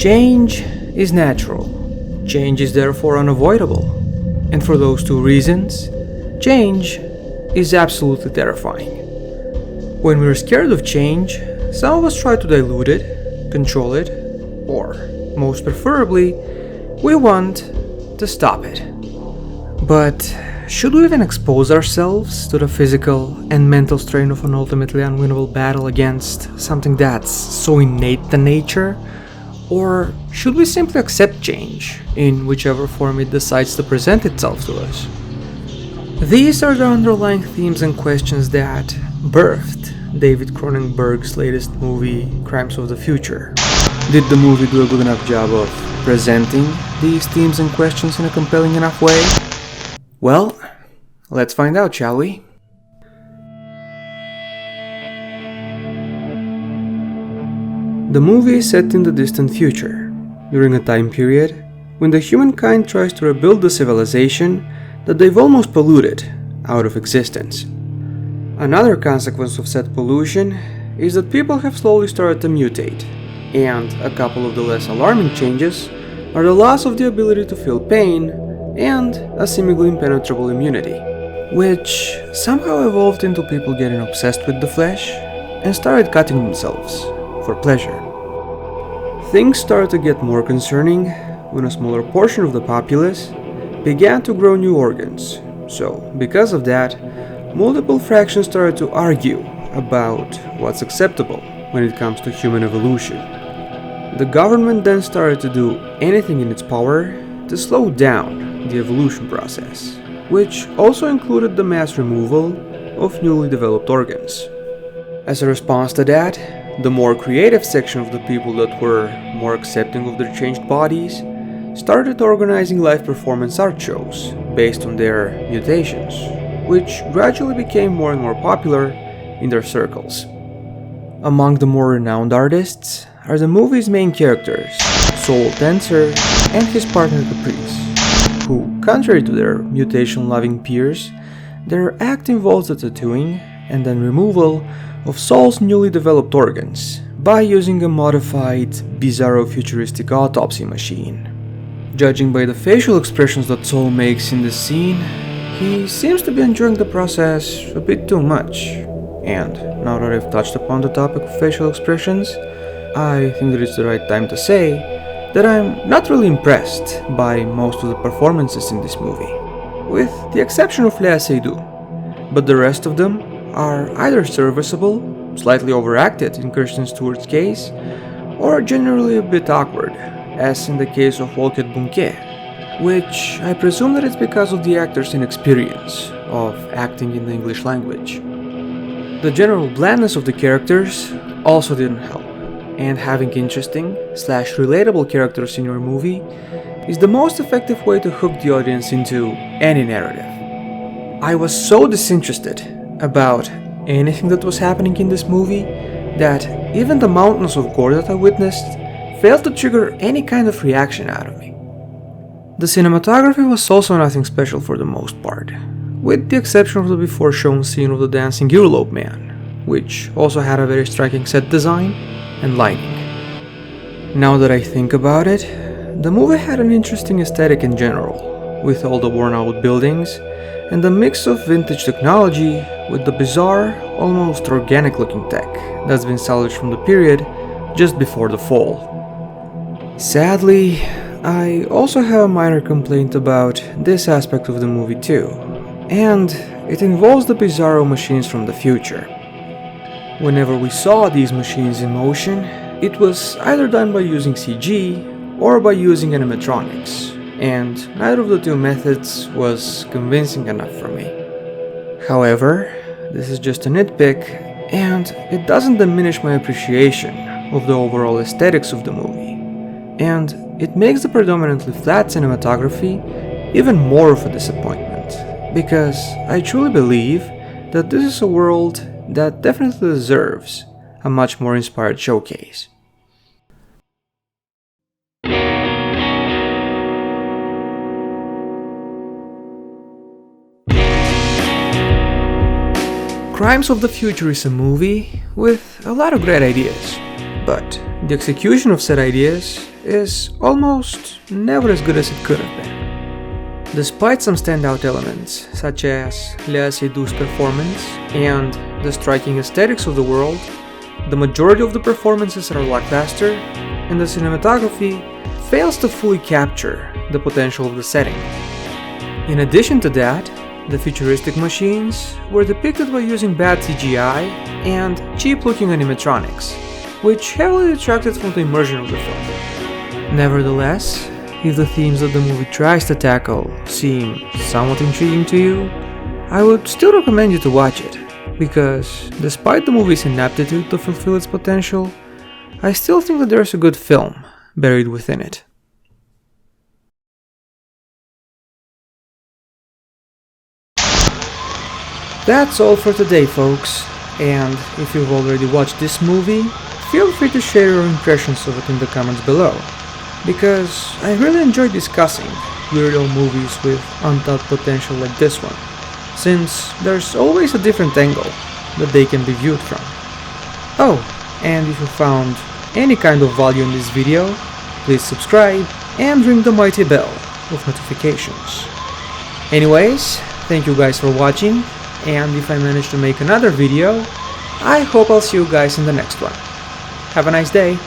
Change is natural. Change is therefore unavoidable. And for those two reasons, change is absolutely terrifying. When we're scared of change, some of us try to dilute it, control it, or, most preferably, we want to stop it. But should we even expose ourselves to the physical and mental strain of an ultimately unwinnable battle against something that's so innate to nature? Or should we simply accept change, in whichever form it decides to present itself to us? These are the underlying themes and questions that birthed David Cronenberg's latest movie, Crimes of the Future. Did the movie do a good enough job of presenting these themes and questions in a compelling enough way? Well, let's find out, shall we? The movie is set in the distant future, during a time period when the humankind tries to rebuild the civilization that they've almost polluted out of existence. Another consequence of said pollution is that people have slowly started to mutate, and a couple of the less alarming changes are the loss of the ability to feel pain and a seemingly impenetrable immunity, which somehow evolved into people getting obsessed with the flesh and started cutting themselves for pleasure. Things started to get more concerning when a smaller portion of the populace began to grow new organs. So, because of that, multiple fractions started to argue about what's acceptable when it comes to human evolution. The government then started to do anything in its power to slow down the evolution process, which also included the mass removal of newly developed organs. As a response to that, the more creative section of the people that were more accepting of their changed bodies started organizing live performance art shows based on their mutations, which gradually became more and more popular in their circles. Among the more renowned artists are the movie's main characters, Soul Tensor and his partner Caprice, who, contrary to their mutation-loving peers, their act involves the tattooing and then removal of Soul's newly developed organs by using a modified, bizarro futuristic autopsy machine. Judging by the facial expressions that Soul makes in the scene, he seems to be enjoying the process a bit too much. And now that I've touched upon the topic of facial expressions, I think that it's the right time to say that I'm not really impressed by most of the performances in this movie, with the exception of Léa Seydoux, but the rest of them are either serviceable, slightly overacted in Kristen Stewart's case, or generally a bit awkward, as in the case of Wolket Bunke, which I presume that it's because of the actor's inexperience of acting in the English language. The general blandness of the characters also didn't help, and having interesting/relatable characters in your movie is the most effective way to hook the audience into any narrative. I was so disinterested about anything that was happening in this movie that even the mountains of gore that I witnessed failed to trigger any kind of reaction out of me. The cinematography was also nothing special for the most part, with the exception of the before shown scene of the dancing earlobe man, which also had a very striking set design and lighting. Now that I think about it, the movie had an interesting aesthetic in general, with all the worn out buildings and the mix of vintage technology with the bizarre, almost organic looking tech that's been salvaged from the period just before the fall. Sadly, I also have a minor complaint about this aspect of the movie too, and it involves the bizarro machines from the future. Whenever we saw these machines in motion, it was either done by using CG or by using animatronics, and neither of the two methods was convincing enough for me. However, this is just a nitpick, and it doesn't diminish my appreciation of the overall aesthetics of the movie, and it makes the predominantly flat cinematography even more of a disappointment, because I truly believe that this is a world that definitely deserves a much more inspired showcase. Crimes of the Future is a movie with a lot of great ideas, but the execution of said ideas is almost never as good as it could have been. Despite some standout elements, such as Léa Seydoux' performance and the striking aesthetics of the world, the majority of the performances are lackluster, and the cinematography fails to fully capture the potential of the setting. In addition to that, the futuristic machines were depicted by using bad CGI and cheap-looking animatronics, which heavily detracted from the immersion of the film. Nevertheless, if the themes that the movie tries to tackle seem somewhat intriguing to you, I would still recommend you to watch it, because despite the movie's inaptitude to fulfill its potential, I still think that there's a good film buried within it. That's all for today, folks, and if you've already watched this movie, feel free to share your impressions of it in the comments below, because I really enjoy discussing weirdo movies with untapped potential like this one, since there's always a different angle that they can be viewed from. Oh, and if you found any kind of value in this video, please subscribe and ring the mighty bell with notifications. Anyways, thank you guys for watching, and if I manage to make another video, I hope I'll see you guys in the next one. Have a nice day!